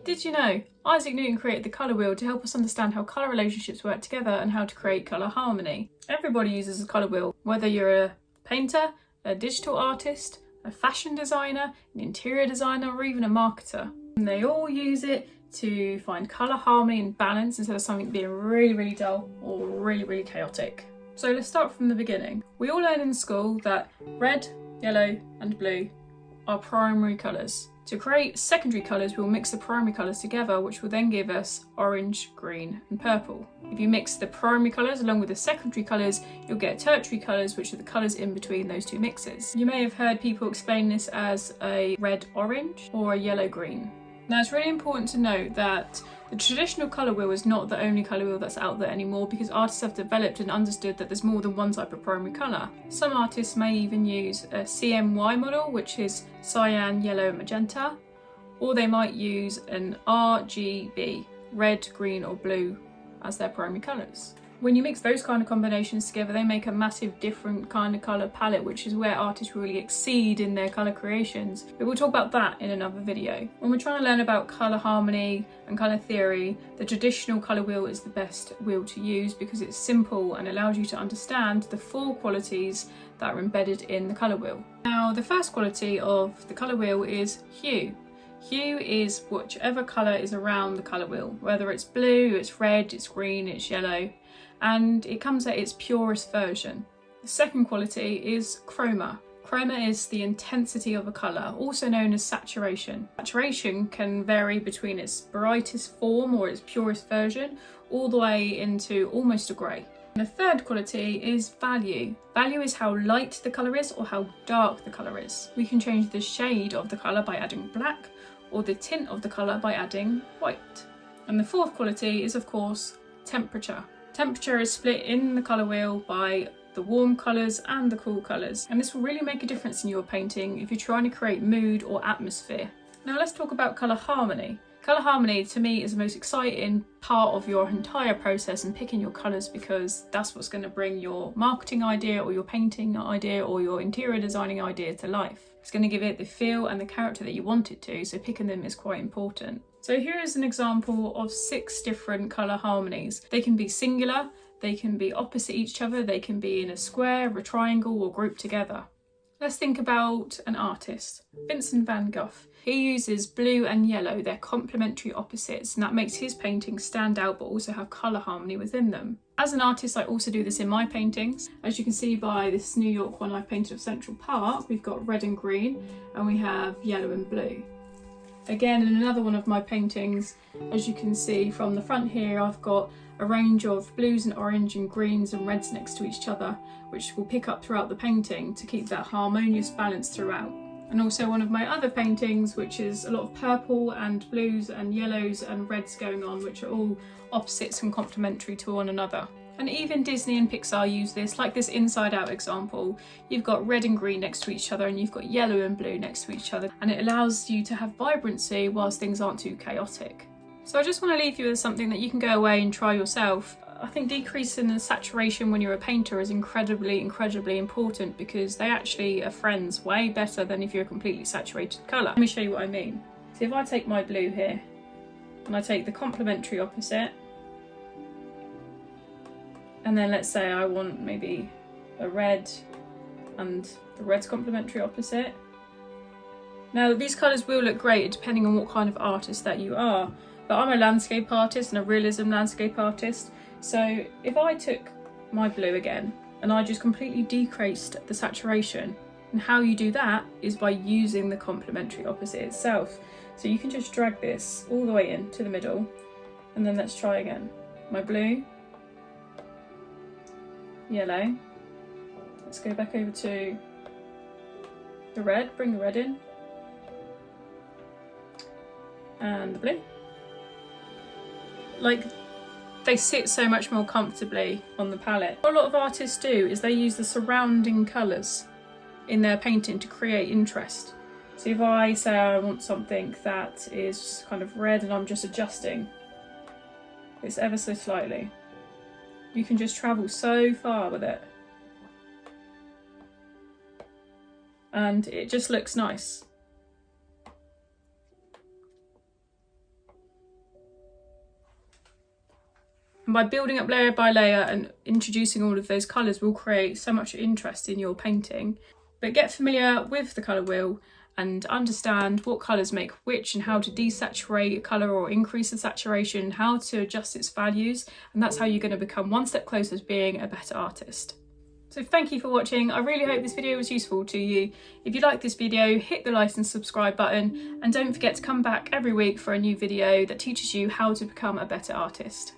Did you know Isaac Newton created the colour wheel to help us understand how colour relationships work together and how to create colour harmony? Everybody uses a colour wheel, whether you're a painter, a digital artist, a fashion designer, an interior designer, or even a marketer. And they all use it to find colour harmony and balance instead of something being really, really dull or really, really chaotic. So let's start from the beginning. We all learn in school that red, yellow, and blue are primary colours. To create secondary colours, we'll mix the primary colours together, which will then give us orange, green, and purple. If you mix the primary colours along with the secondary colours, you'll get tertiary colours, which are the colours in between those two mixes. You may have heard people explain this as a red-orange or a yellow-green. Now, it's really important to note that the traditional colour wheel is not the only colour wheel that's out there anymore, because artists have developed and understood that there's more than one type of primary colour. Some artists may even use a CMY model, which is cyan, yellow and magenta, or they might use an RGB, red, green or blue, as their primary colours. When you mix those kind of combinations together, they make a massive different kind of colour palette, which is where artists really exceed in their colour creations. But we'll talk about that in another video. When we're trying to learn about colour harmony and colour theory, the traditional colour wheel is the best wheel to use because it's simple and allows you to understand the 4 qualities that are embedded in the colour wheel. Now, the first quality of the colour wheel is hue. Hue is whichever colour is around the colour wheel, whether it's blue, it's red, it's green, it's yellow, and it comes at its purest version. The second quality is chroma. Chroma is the intensity of a colour, also known as saturation. Saturation can vary between its brightest form or its purest version, all the way into almost a grey. And the third quality is value. Value is how light the colour is or how dark the colour is. We can change the shade of the colour by adding black, or the tint of the colour by adding white. And the fourth quality is, of course, temperature. Temperature is split in the colour wheel by the warm colours and the cool colours, and this will really make a difference in your painting if you're trying to create mood or atmosphere. Now let's talk about colour harmony. Colour harmony to me is the most exciting part of your entire process in picking your colours, because that's what's going to bring your marketing idea or your painting idea or your interior designing idea to life. It's going to give it the feel and the character that you want it to, so picking them is quite important. So here is an example of 6 different colour harmonies. They can be singular, they can be opposite each other, they can be in a square, a triangle or grouped together. Let's think about an artist, Vincent van Gogh. He uses blue and yellow, they're complementary opposites, and that makes his paintings stand out but also have colour harmony within them. As an artist, I also do this in my paintings. As you can see by this New York one I painted of Central Park, we've got red and green and we have yellow and blue. Again, in another one of my paintings, as you can see from the front here, I've got a range of blues and orange and greens and reds next to each other, which will pick up throughout the painting to keep that harmonious balance throughout. And also one of my other paintings, which is a lot of purple and blues and yellows and reds going on, which are all opposites and complementary to one another. And even Disney and Pixar use this, like this Inside Out example. You've got red and green next to each other and you've got yellow and blue next to each other, and it allows you to have vibrancy whilst things aren't too chaotic. So I just want to leave you with something that you can go away and try yourself. I think decreasing the saturation when you're a painter is incredibly important, because they actually are friends way better than if you're a completely saturated colour. Let me show you what I mean. So if I take my blue here and I take the complementary opposite, and then let's say I want maybe a red and the red's complementary opposite. Now these colours will look great depending on what kind of artist that you are, but I'm a landscape artist and a realism landscape artist. So if I took my blue again and I just completely decreased the saturation, and how you do that is by using the complementary opposite itself. So you can just drag this all the way in to the middle, and then let's try again. My blue, yellow, let's go back over to the red, bring the red in, and the blue. Like, they sit so much more comfortably on the palette. What a lot of artists do is they use the surrounding colours in their painting to create interest. So if I say I want something that is kind of red and I'm just adjusting this ever so slightly, you can just travel so far with it. And it just looks nice. And by building up layer by layer and introducing all of those colours will create so much interest in your painting. But get familiar with the colour wheel and understand what colours make which and how to desaturate a colour or increase the saturation, how to adjust its values, and that's how you're going to become one step closer to being a better artist. So thank you for watching. I really hope this video was useful to you. If you like this video, hit the like and subscribe button, and don't forget to come back every week for a new video that teaches you how to become a better artist.